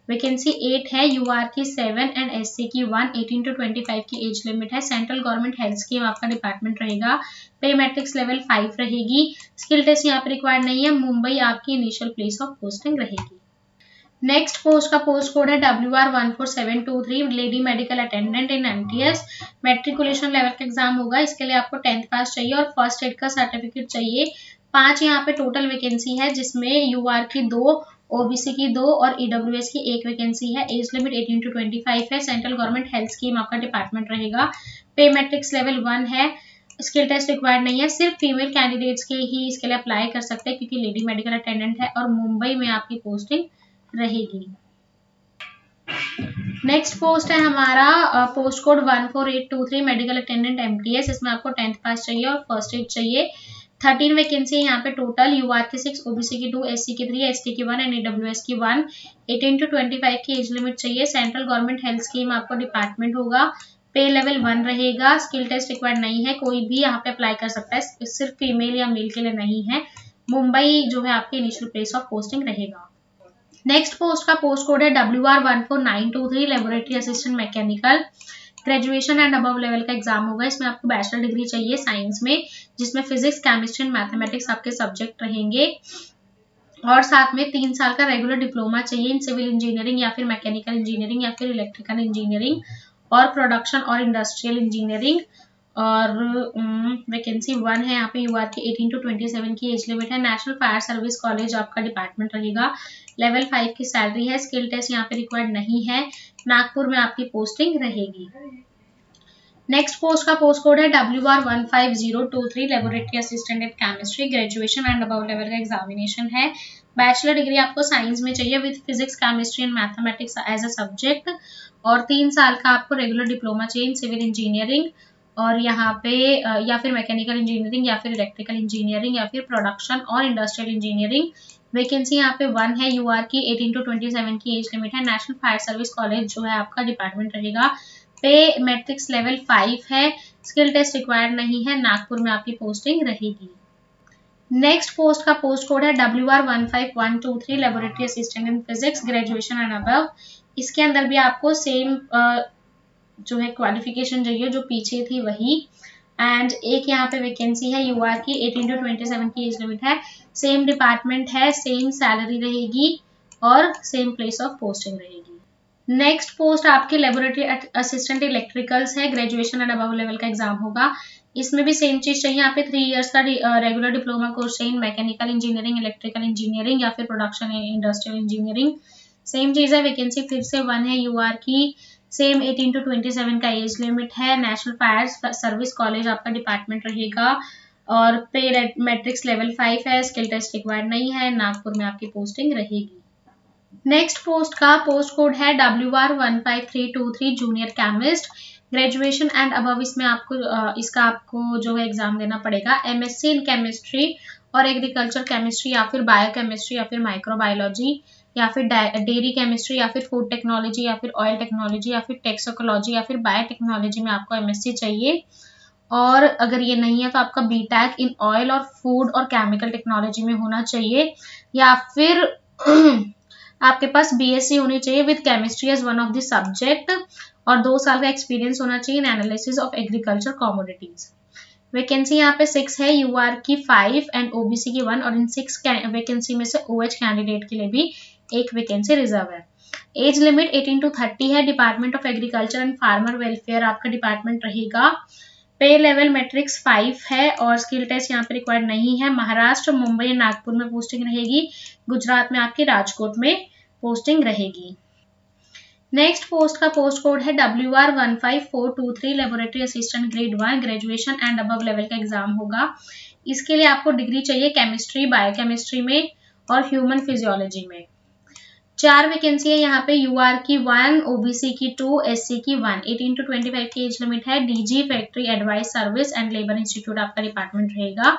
वैकेंसी 8 है, यूआर की 7 एंड एससी की 1। 18 to 25 की एज लिमिट है। सेंट्रल गवर्नमेंट हेल्थ स्कीम आपका डिपार्टमेंट रहेगा। पे मैट्रिक्स लेवल 5 रहेगी। स्किल टेस्ट यहाँ पे रिक्वायर्ड नहीं है। मुंबई आपकी इनिशियल प्लेस ऑफ पोस्टिंग रहेगी। नेक्स्ट पोस्ट का पोस्ट कोड है WR14723। लेडी मेडिकल अटेंडेंट इन एमटीएस। मेट्रिकुलेशन लेवल का एग्जाम होगा। इसके लिए आपको 10th पास चाहिए और फर्स्ट एड का सर्टिफिकेट चाहिए। 5 यहाँ पे टोटल वैकेंसी है, जिसमें यूआर की 2, ओबीसी की 2 और ईडब्ल्यूएस की 1 वैकेंसी है। एज लिमिट 18 to 25 है। सेंट्रल गवर्नमेंट हेल्थ स्कीम आपका डिपार्टमेंट रहेगा। पे मैट्रिक्स लेवल 1 है। स्किल टेस्ट रिक्वायर्ड नहीं है। सिर्फ फीमेल कैंडिडेट्स के ही इसके लिए अप्लाई कर सकते हैं, क्योंकि लेडी मेडिकल अटेंडेंट है और मुंबई में आपकी पोस्टिंग रहेगी। नेक्स्ट पोस्ट है हमारा post code 14823 medical attendant MTS. इसमें आपको 10th पास चाहिए और फर्स्ट एड चाहिए। 13 वैकेंसी है यहाँ पे टोटल। यूआर की 6, ओबीसी की 2, एससी की 3, एसटी की 1 एंड ईडब्ल्यूएस की 1। 18 to 25 की एज लिमिट चाहिए। सेंट्रल गवर्नमेंट हेल्थ स्कीम आपको डिपार्टमेंट होगा। पे लेवल 1 रहेगा। स्किल टेस्ट रिक्वायर्ड नहीं है। कोई भी यहाँ पे अप्लाई कर सकता है, सिर्फ फीमेल या मेल के लिए नहीं है। मुंबई जो है आपकी इनिशियल प्लेस ऑफ पोस्टिंग रहेगा। नेक्स्ट पोस्ट का पोस्ट कोड है WR14923 laboratory assistant mechanical. Graduation and above level का एग्जाम होगा। इसमें आपको बैचलर डिग्री चाहिए साइंस में, जिसमें फिजिक्स, केमिस्ट्री एंड मैथमेटिक्स आपके सब्जेक्ट रहेंगे और साथ में 3 साल का रेगुलर डिप्लोमा चाहिए इन सिविल इंजीनियरिंग या फिर मैकेनिकल इंजीनियरिंग या फिर इलेक्ट्रिकल इंजीनियरिंग और प्रोडक्शन और इंडस्ट्रियल इंजीनियरिंग। और वैकेंसी 1 है यहाँ पे। यूआर की 18 to 27 की एज लिमिट है। नेशनल फायर सर्विस कॉलेज आपका डिपार्टमेंट रहेगा। लेवल 5 की सैलरी है। स्किल टेस्ट यहाँ पे रिक्वायर्ड नहीं है। नागपुर में आपकी पोस्टिंग रहेगी। नेक्स्ट पोस्ट का पोस्ट कोड है WR15023 laboratory assistant in chemistry. Graduation and above level का एग्जामिनेशन है। बैचलर डिग्री आपको साइंस में चाहिए with physics, chemistry and mathematics as a subject और 3 साल का आपको रेगुलर डिप्लोमा चाहिए इन सिविल इंजीनियरिंग और यहाँ पे या फिर मैकेनिकल इंजीनियरिंग या फिर इलेक्ट्रिकल इंजीनियरिंग या फिर प्रोडक्शन और इंडस्ट्रियल इंजीनियरिंग। वैकेंसी यहाँ पे 1 है। यूआर की 18 to 27 की एज लिमिट है। नेशनल फायर सर्विस कॉलेज जो है आपका डिपार्टमेंट रहेगा। पे मैट्रिक्स लेवल 5 है। स्किल टेस्ट रिक्वायर्ड नहीं है। नागपुर में आपकी पोस्टिंग रहेगी। नेक्स्ट पोस्ट का पोस्ट कोड है WR15123 laboratory assistant in physics. Graduation and above. इसके अंदर भी आपको सेम जो है क्वालिफिकेशन चाहिए जो पीछे थी वही। एंड एक यहाँ पे वैकेंसी है। यूआर की 18 to 27 की एज लिमिट है। सेम डिपार्टमेंट है, सेम सैलरी रहेगी और सेम प्लेस ऑफ पोस्टिंग रहेगी। नेक्स्ट पोस्ट आपके लेबोरेटरी असिस्टेंट इलेक्ट्रिकल्स है। ग्रेजुएशन एंड अबव लेवल का एग्जाम होगा। इसमें भी सेम चीज चाहिए। यहाँ पे 3 इयर्स का रेगुलर डिप्लोमा कोर्स चाहिए मैकेनिकल इंजीनियरिंग, इलेक्ट्रिकल इंजीनियरिंग या फिर प्रोडक्शन इंडस्ट्रियल इंजीनियरिंग। सेम चीज है। वैकेंसी फिर से 1 है। यूआर की सेम 18 to 27 का एज लिमिट है। नेशनल फायर सर्विस कॉलेज आपका डिपार्टमेंट रहेगा और पे मैट्रिक्स लेवल 5 है। स्किल टेस्ट रिक्वायर्ड नहीं है। नागपुर में आपकी पोस्टिंग रहेगी। नेक्स्ट पोस्ट का पोस्ट कोड है WR15323 junior chemist. Graduation and above इसमें आपको इसका आपको जो है एग्जाम देना पड़ेगा। एमएससी इन केमिस्ट्री और एग्रीकल्चर केमिस्ट्री या फिर बायोकेमिस्ट्री या फिर माइक्रोबायोलॉजी या फिर डेयरी केमिस्ट्री या फिर फूड टेक्नोलॉजी या फिर ऑयल टेक्नोलॉजी या फिर टैक्सोकोलॉजी या फिर बायोटेक्नोलॉजी में आपको एमएससी चाहिए। और अगर ये नहीं है तो आपका बीटेक इन ऑयल और फूड और केमिकल टेक्नोलॉजी में होना चाहिए या फिर आपके पास बीएससी होनी चाहिए with chemistry as one of the subject और 2 साल का एक्सपीरियंस होना चाहिए in analysis of agriculture commodities. Vacancy यहाँ पे 6 है। यूआर की 5 एंड ओबीसी की 1 और इन 6 वैकेंसी में से ओएच कैंडिडेट के लिए भी 1 वैकेंसी रिजर्व है। एज लिमिट 18 to 30 है। Department of agriculture and farmer welfare आपका डिपार्टमेंट रहेगा। पे लेवल मैट्रिक्स 5 है और स्किल टेस्ट यहाँ पे रिक्वायर्ड नहीं है। महाराष्ट्र, मुंबई, नागपुर में पोस्टिंग रहेगी। गुजरात में आपकी राजकोट में पोस्टिंग रहेगी। नेक्स्ट पोस्ट का पोस्ट कोड है WR15423 laboratory assistant grade 1 graduation and above level का एग्जाम होगा। इसके लिए आपको डिग्री चाहिए केमिस्ट्री, बायोकेमिस्ट्री में और ह्यूमन फिजियोलॉजी में। 4 वैकेंसी है यहाँ पे। यूआर की 1, ओबीसी की 2, एससी की 1। 18 to 25 की एज लिमिट है। DG factory advice service and labour institute आपका डिपार्टमेंट रहेगा।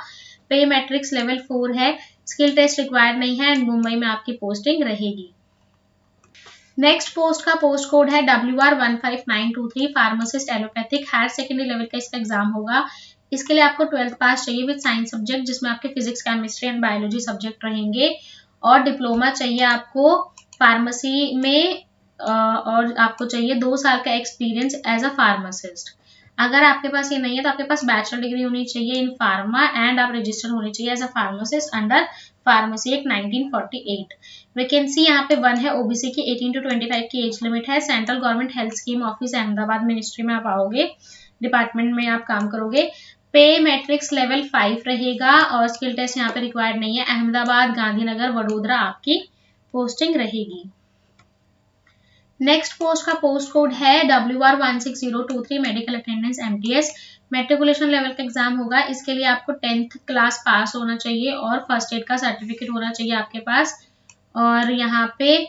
पे मैट्रिक्स लेवल 4 है। स्किल टेस्ट रिक्वायर्ड नहीं है एंड मुंबई में आपकी पोस्टिंग रहेगी। नेक्स्ट पोस्ट का पोस्ट कोड है WR15923 pharmacist allopathic higher secondary level का इसका एग्जाम होगा। इसके लिए आपको 12th पास चाहिए विद साइंस सब्जेक्ट, जिसमें आपके physics, chemistry and biology subject रहेंगे। और डिप्लोमा चाहिए आपको फार्मेसी में और आपको चाहिए 2 साल का एक्सपीरियंस एज अ फार्मासिस्ट। अगर आपके पास ये नहीं है तो आपके पास बैचलर डिग्री होनी चाहिए इन फार्मा एंड आप रजिस्टर्ड होनी चाहिए as a pharmacist under pharmacy act 1948। Vacancy यहाँ पे 1 है। ओबीसी की 18 to 25 की एज लिमिट है। Central government health scheme office Ahmedabad ministry में आप आओगे, डिपार्टमेंट में आप काम करोगे। पे मैट्रिक्स लेवल 5 रहेगा और स्किल टेस्ट यहाँ पे रिक्वायर्ड नहीं है। अहमदाबाद, गांधीनगर, वडोदरा आपकी पोस्टिंग रहेगी। नेक्स्ट पोस्ट का पोस्ट कोड है WR16023 medical attendance MTS matriculation level का एग्जाम होगा। इसके लिए आपको 10th क्लास पास होना चाहिए और फर्स्ट एड का सर्टिफिकेट होना चाहिए आपके पास। और यहाँ पे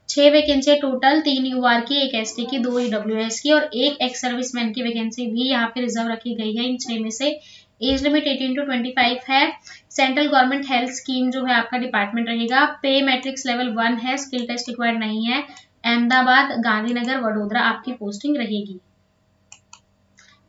6 वैकेंसी टोटल, 3 यूआर की, 1 एसटी की, 2 ईडब्ल्यूएस की और 1 एक्स सर्विसमैन की वैकेंसी भी यहाँ पे रिजर्व रखी गई है इन 6 में से। एज लिमिट 18 to 25 है। सेंट्रल गवर्नमेंट हेल्थ स्कीम जो है आपका डिपार्टमेंट रहेगा। पे मैट्रिक्स लेवल 1 है। स्किल टेस्ट रिक्वायर्ड नहीं है। अहमदाबाद, गांधीनगर, वडोदरा आपकी पोस्टिंग रहेगी।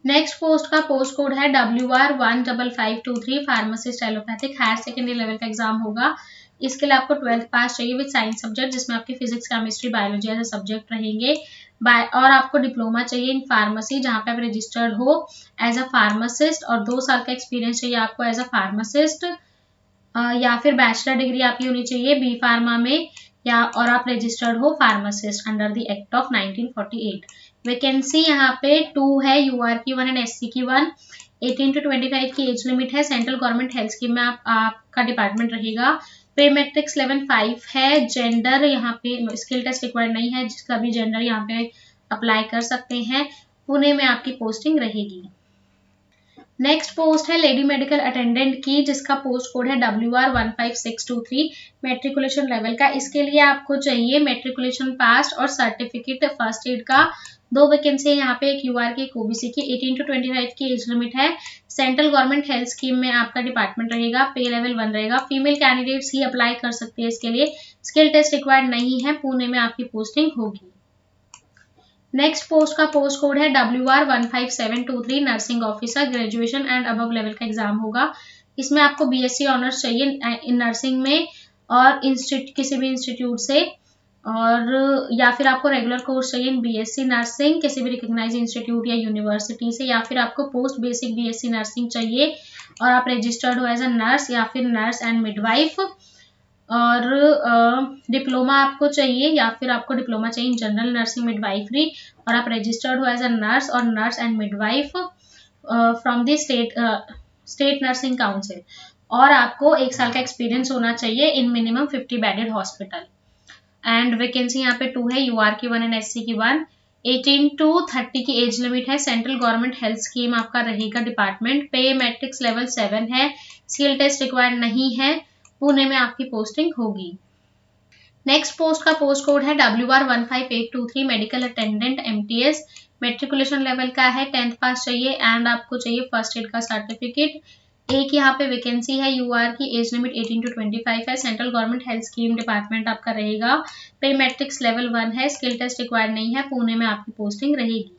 नेक्स्ट पोस्ट का पोस्ट कोड है WR15523 pharmacist allopathic higher secondary level का एग्जाम होगा। इसके लिए आपको 12th पास चाहिए विद साइंस सब्जेक्ट, जिसमें आपके फिजिक्स, केमिस्ट्री, बायोलॉजी ऐसे सब्जेक्ट रहेंगे। और आपको डिप्लोमा चाहिए इन फार्मेसी, जहाँ पे आप रजिस्टर्ड हो एज अ फार्मासिस्ट और 2 साल का एक्सपीरियंस चाहिए आपको एज अ फार्मासिस्ट। या फिर बैचलर डिग्री आपकी होनी चाहिए बी फार्मा में और आप रजिस्टर्ड हो pharmacist under the act of 1948। Vacancy यहाँ पे 2 है। यूआर की 1 एंड एससी की 1। 18 to 25 की एज लिमिट है। सेंट्रल गवर्नमेंट हेल्थ स्कीम में आपका डिपार्टमेंट रहेगा। पे मैट्रिक्स लेवल 5 है। जेंडर यहाँ पे स्किल टेस्ट रिक्वायर्ड नहीं है, जिसका भी जेंडर यहाँ पे अप्लाई कर सकते हैं। पुणे में आपकी पोस्टिंग रहेगी। नेक्स्ट पोस्ट है लेडी मेडिकल अटेंडेंट की, जिसका पोस्ट कोड है WR15623 मेट्रिकुलेशन लेवल का। इसके लिए आपको चाहिए मेट्रिकुलेशन पास और सर्टिफिकेट फर्स्ट एड का। 2 वैकेंसी है यहाँ पे। एक यूआर की, एक ओबीसी की। 18 to 25 की एज लिमिट है। सेंट्रल गवर्नमेंट हेल्थ स्कीम में आपका डिपार्टमेंट रहेगा। पे लेवल 1 रहेगा। फीमेल कैंडिडेट्स ही अप्लाई कर सकते हैं इसके लिए। स्किल टेस्ट रिक्वायर्ड नहीं है। पुणे में आपकी पोस्टिंग होगी। नेक्स्ट पोस्ट का पोस्ट कोड है WR15723 nursing officer graduation and above level का एग्जाम होगा। इसमें आपको बीएससी ऑनर्स चाहिए इन नर्सिंग में और किसी भी इंस्टीट्यूट से, और या फिर आपको रेगुलर कोर्स चाहिए इन बीएससी नर्सिंग किसी भी रिकॉग्नाइज्ड इंस्टीट्यूट या यूनिवर्सिटी से, या फिर आपको पोस्ट बेसिक बीएससी नर्सिंग चाहिए और आप रजिस्टर्ड हो एज अ नर्स या फिर नर्स एंड मिडवाइफ। और डिप्लोमा आपको चाहिए या फिर आपको डिप्लोमा चाहिए इन जनरल नर्सिंग मिडवाइफरी और आप रजिस्टर्ड हो एज अ नर्स और nurse and midwife from the state nursing council, और आपको 1 साल का एक्सपीरियंस होना चाहिए इन minimum 50 bedded hospital. And vacancy यहाँ पे 2 है। यूआर की 1 एंड एससी की 1। 18 to 30 की एज लिमिट है। सेंट्रल गवर्नमेंट हेल्थ स्कीम आपका रहेगा डिपार्टमेंट। पे मैट्रिक्स लेवल 7 है। स्किल टेस्ट रिक्वायर्ड नहीं है। पुणे में आपकी पोस्टिंग होगी। नेक्स्ट पोस्ट का पोस्ट कोड है WR15823 medical attendant MTS matriculation level का है। 10th पास चाहिए एंड आपको चाहिए फर्स्ट एड का सर्टिफिकेट। एक यहाँ पे वैकेंसी है। यूआर की एज लिमिट 18 to 25 है। Central government health scheme department आपका रहेगा। पे मैट्रिक्स लेवल 1 है। स्किल टेस्ट रिक्वायर्ड नहीं है। पुणे में आपकी पोस्टिंग रहेगी।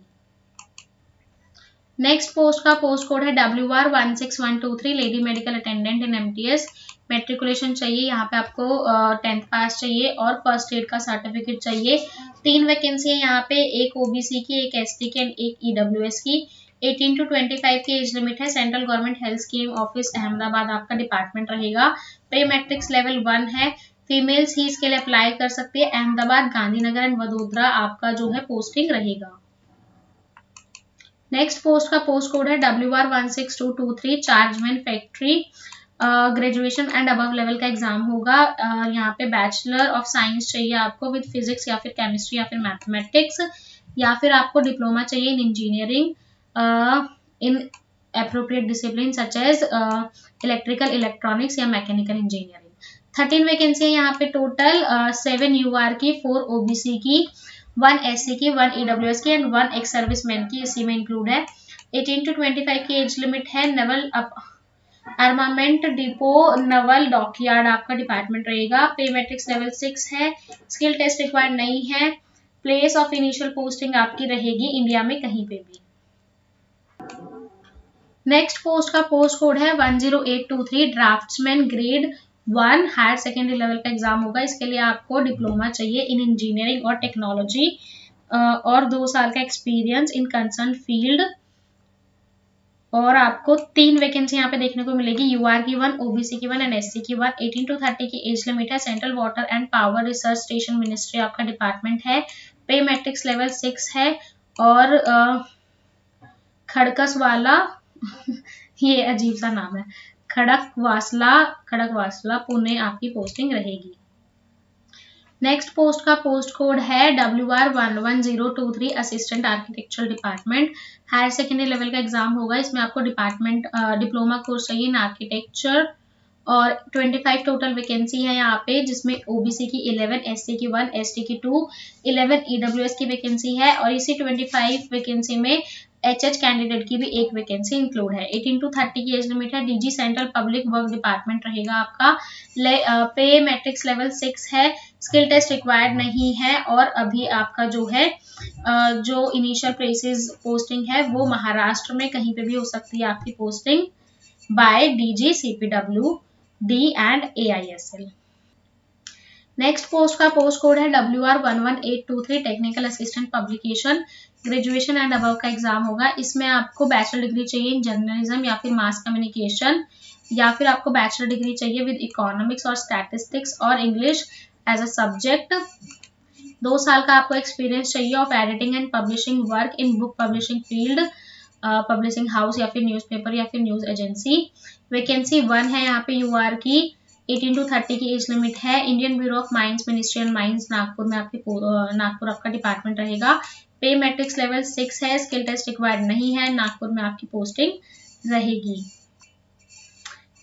नेक्स्ट पोस्ट का पोस्ट कोड है WR16123 लेडी मेडिकल अटेंडेंट इन MTS मेट्रिकुलेशन चाहिए। यहाँ पे आपको 10th पास चाहिए और फर्स्ट एड का सर्टिफिकेट चाहिए। 3 वैकेंसी है यहाँ पे। एक ओबीसी की, एक एसटी की एंड एक ईडब्ल्यूएस की। 18 to 25 की एज लिमिट है। Central government health scheme office Ahmedabad आपका डिपार्टमेंट रहेगा। पे मैट्रिक्स लेवल 1 है। फीमेल्स ही इसके लिए अप्लाई कर सकती है। अहमदाबाद, गांधीनगर एंड वडोदरा आपका जो है पोस्टिंग रहेगा। नेक्स्ट पोस्ट का पोस्ट कोड है WR16223 chargeman factory. Graduation and above level का एग्जाम होगा। यहाँ पे बैचलर ऑफ साइंस चाहिए आपको विद फिजिक्स या फिर केमिस्ट्री या फिर मैथमेटिक्स, या फिर आपको डिप्लोमा चाहिए इन engineering in appropriate discipline such as electrical, electronics या मैकेनिकल इंजीनियरिंग। 13 वैकेंसी है यहाँ पे टोटल, 7 UR की, 4 OBC की, 1 SC की, 1 EWS की एंड 1 एक्स सर्विसमैन की इसी में इंक्लूड है। 18 to 25 की एज लिमिट है। Naval armament depot Naval dockyard आपका डिपार्टमेंट रहेगा। पे मैट्रिक्स लेवल 6 है। स्किल टेस्ट रिक्वायर्ड नहीं है। प्लेस ऑफ इनिशियल पोस्टिंग आपकी रहेगी इंडिया में कहीं पे भी। नेक्स्ट पोस्ट का पोस्ट कोड है 10823 draftsman grade 1 higher secondary level का एग्जाम होगा। इसके लिए आपको डिप्लोमा चाहिए इन इंजीनियरिंग और टेक्नोलॉजी और 2 साल का एक्सपीरियंस इन कंसर्न फील्ड। और आपको 3 वैकेंसी यहाँ पे देखने को मिलेगी, UR की 1, OBC की 1 एंड SC की 1। 18 to 30 की एज लिमिट है। Central water and power research station ministry आपका डिपार्टमेंट है। पे मैट्रिक्स लेवल 6 है। और खड़कसवाला ये अजीब सा नाम है, खड़कवासला पुणे आपकी पोस्टिंग रहेगी। नेक्स्ट पोस्ट का पोस्ट कोड है WR11023 assistant architectural department. Higher secondary level का एग्जाम होगा। इसमें आपको डिप्लोमा कोर्स चाहिए इन आर्किटेक्चर और 25 टोटल वैकेंसी है यहाँ पे, जिसमें OBC की 11, SC की 1, ST की 2, 11 EWS की वैकेंसी है। और इसी 25 वैकेंसी में HH कैंडिडेट की भी 1 वैकेंसी इंक्लूड है। 18 to 30 की एज लिमिट है। DG central public work department रहेगा आपका। पे मैट्रिक्स लेवल 6 है। स्किल टेस्ट रिक्वायर्ड नहीं है। और अभी आपका जो है जो इनिशियल प्लेसेस पोस्टिंग है वो महाराष्ट्र में कहीं पे भी हो सकती है आपकी posting by DG, CPW, D and AISL। Next post का पोस्ट कोड है WR11823 technical assistant publication. Graduation and above का एग्जाम होगा। इसमें आपको बैचलर डिग्री चाहिए इन जर्नलिज्म या फिर मास कम्युनिकेशन, या फिर आपको बैचलर डिग्री चाहिए विद इकोनॉमिक्स और स्टैटिस्टिक्स और इंग्लिश एज अ सब्जेक्ट। 2 साल का आपको एक्सपीरियंस चाहिए of editing and publishing work in book publishing field, publishing house या फिर न्यूज़पेपर या फिर न्यूज एजेंसी। वैकेंसी 1 है यहाँ पे UR की। 18 to 30 की एज लिमिट है। Indian bureau of mines, ministry of mines, Nagpur में नागपुर आपका डिपार्टमेंट रहेगा। पे मैट्रिक्स लेवल 6 है। स्किल टेस्ट रिक्वायर्ड नहीं है। नागपुर में आपकी पोस्टिंग रहेगी।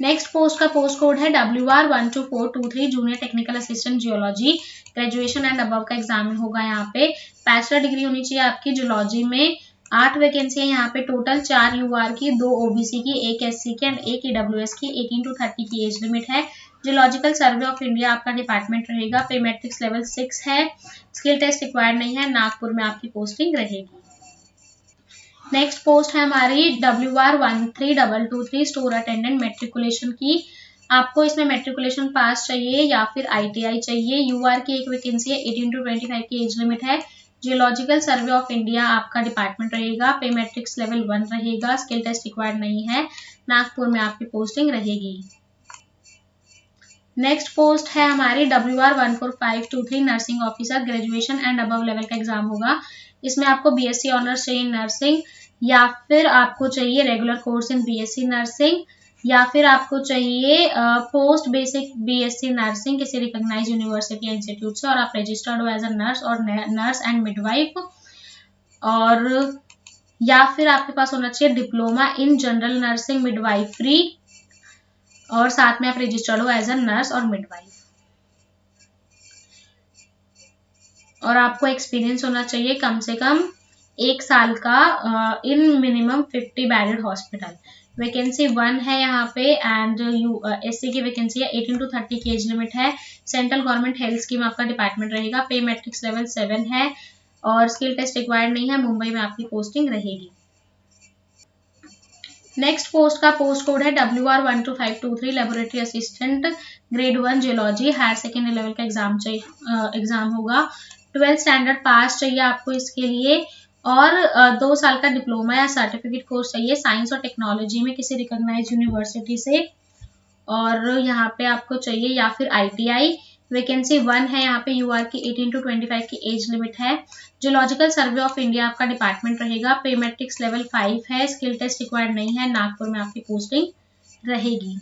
नेक्स्ट पोस्ट का पोस्ट कोड है WR12423 junior technical assistant geology. Graduation and above का एग्जाम होगा यहाँ पे। बैचलर डिग्री होनी चाहिए आपकी जियोलॉजी में। 8 वैकेंसी है यहाँ पे टोटल, 4 UR की, 2 OBC की, 1 SC की एंड 1 EWS की। 18 to 30 की एज लिमिट है। जियोलॉजिकल सर्वे ऑफ इंडिया आपका डिपार्टमेंट रहेगा। पे मैट्रिक्स लेवल 6 है। स्किल टेस्ट रिक्वायर्ड नहीं है। नागपुर में आपकी पोस्टिंग रहेगी। नेक्स्ट पोस्ट है हमारी WR13223 स्टोर अटेंडेंट मेट्रिकुलेशन की। आपको इसमें मेट्रिकुलेशन पास चाहिए या फिर ITI चाहिए। UR की 1 वैकेंसी है। 18 to 25 की एज लिमिट है। जियोलॉजिकल सर्वे ऑफ इंडिया आपका डिपार्टमेंट रहेगा। पे मैट्रिक्स लेवल 1 रहेगा। स्किल टेस्ट रिक्वायर्ड नहीं है। नागपुर में आपकी पोस्टिंग रहेगी। नेक्स्ट पोस्ट है हमारी WR14523 nursing officer. Graduation and above level का एग्जाम होगा। इसमें आपको BSc ऑनर्स चाहिए नर्सिंग, या फिर आपको चाहिए regular course in BSc nursing, या फिर आपको चाहिए पोस्ट बेसिक BSc नर्सिंग किसी रिकॉग्नाइज यूनिवर्सिटी या इंस्टीट्यूट से, और आप रजिस्टर्ड हो एज अ नर्स और नर्स एंड मिडवाइफ, और या फिर आपके पास होना चाहिए diploma in general nursing midwifery, और साथ में आप रजिस्टर्ड हो एज अ नर्स और मिडवाइफ, और आपको एक्सपीरियंस होना चाहिए कम से कम 1 साल का इन मिनिमम 50 बेडेड हॉस्पिटल। वैकेंसी 1 है यहाँ पे एंड SC की वैकेंसी है। 18 to 30 की एज लिमिट है। सेंट्रल गवर्नमेंट हेल्थ स्कीम आपका डिपार्टमेंट रहेगा। पे मैट्रिक्स लेवल 7 है और स्किल टेस्ट रिक्वायर्ड नहीं है। मुंबई में आपकी पोस्टिंग रहेगी। नेक्स्ट पोस्ट का पोस्ट कोड है WR12523 laboratory assistant grade 1 geology. Higher secondary level का एग्जाम होगा। 12th स्टैंडर्ड पास चाहिए आपको इसके लिए, और 2 साल का डिप्लोमा या सर्टिफिकेट कोर्स चाहिए साइंस और टेक्नोलॉजी में किसी रिकॉग्नाइज यूनिवर्सिटी से, और यहाँ पे आपको चाहिए या फिर ITI वैकेंसी 1 है यहाँ पे। यूआर की 18 to 25 की एज लिमिट है। जियोलॉजिकल सर्वे ऑफ इंडिया आपका डिपार्टमेंट रहेगा। पे मैट्रिक्स लेवल 5 है। स्किल टेस्ट रिक्वायर्ड नहीं है। नागपुर में आपकी पोस्टिंग रहेगी।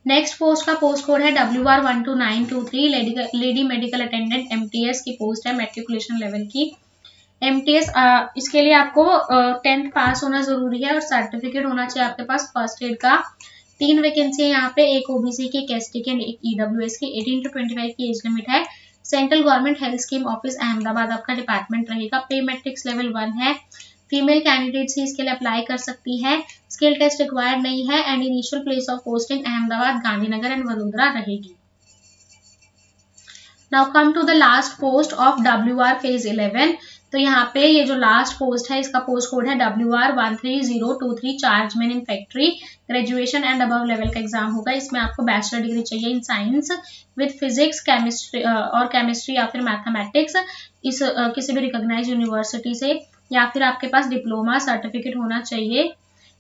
नेक्स्ट पोस्ट का पोस्ट कोड है WR12923 lady medical attendant MTS की पोस्ट है, मैट्रिकुलेशन लेवल की। MTS इसके लिए आपको 10th पास होना जरूरी है और सर्टिफिकेट होना चाहिए आपके पास फर्स्ट एड का। 3 वैकेंसी है यहाँ पे, एक ओबीसी की, एक एसटी की, एक EWS की। 18 to 25 की एज लिमिट है। Central government health scheme office Ahmedabad आपका डिपार्टमेंट रहेगा। पे मैट्रिक्स लेवल 1 है। फीमेल कैंडिडेट्स ही इसके लिए अप्लाई कर सकती है। स्किल टेस्ट रिक्वायर्ड नहीं है and initial place of posting Ahmedabad, Gandhinagar and Vadodara रहेगी। Now come to the last post of WR phase 11। तो यहाँ पे ये जो लास्ट पोस्ट है इसका पोस्ट कोड है WR13023 chargeman in factory. Graduation and above level का एग्जाम होगा। इसमें आपको बैचलर डिग्री चाहिए in science with physics, chemistry और केमिस्ट्री या फिर मैथमेटिक्स इस किसी भी रिकॉग्नाइज्ड यूनिवर्सिटी से, या फिर आपके पास डिप्लोमा सर्टिफिकेट होना चाहिए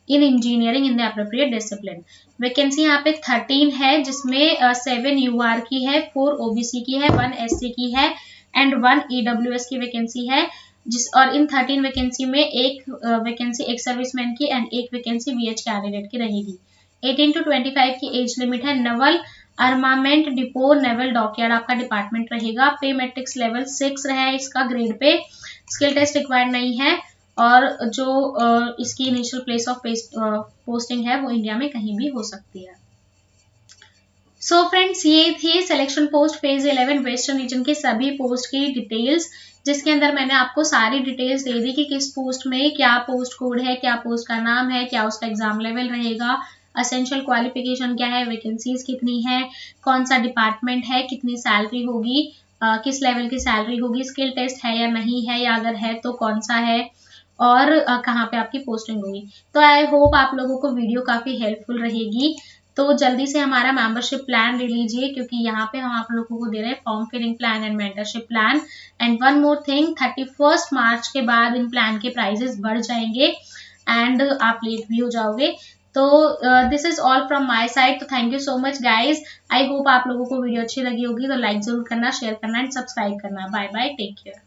इन engineering in the appropriate discipline. Vacancy यहाँ पे 13 है, जिसमें 7 UR की है, 4 OBC की है, 1 SC की है एंड 1 EWS की वैकेंसी है। और इन 13 वैकेंसी में एक वैकेंसी एक सर्विसमैन की एंड एक वैकेंसी VH कैंडिडेट की रहेगी। 18 to 25 की एज लिमिट है। Naval armament depot naval dockyard आपका डिपार्टमेंट रहेगा। पे मैट्रिक्स लेवल 6 रहा है इसका grade pay. Skill test required नहीं है और जो इसकी इनिशियल प्लेस ऑफ पोस्टिंग है वो इंडिया में कहीं भी हो सकती है। सो फ्रेंड्स, ये थी selection post phase 11 western region के सभी पोस्ट की डिटेल्स, जिसके अंदर मैंने आपको सारी डिटेल्स दे दी कि किस पोस्ट में क्या पोस्ट कोड है, क्या पोस्ट का नाम है, क्या उसका एग्जाम लेवल रहेगा, असेंशियल क्वालिफिकेशन क्या है, वैकेंसीज कितनी है, कौन सा डिपार्टमेंट है, कितनी सैलरी होगी, किस लेवल की सैलरी होगी, स्किल टेस्ट है या नहीं है, या अगर है तो कौन सा है, और कहाँ पे आपकी पोस्टिंग होगी। तो आई होप आप लोगों को वीडियो काफी हेल्पफुल रहेगी। तो जल्दी से हमारा मेंबरशिप प्लान ले लीजिए, क्योंकि यहाँ पे हम आप लोगों को दे रहे हैं form filling plan and mentorship plan. And one more thing, 31 March के बाद इन प्लान के प्राइजेस बढ़ जाएंगे एंड आप लेट भी हो जाओगे। तो this is all from my side. तो thank you so much guys. I hope आप लोगों को वीडियो अच्छी लगी होगी। तो लाइक जरूर करना, शेयर करना एंड सब्सक्राइब करना। Bye bye, take care.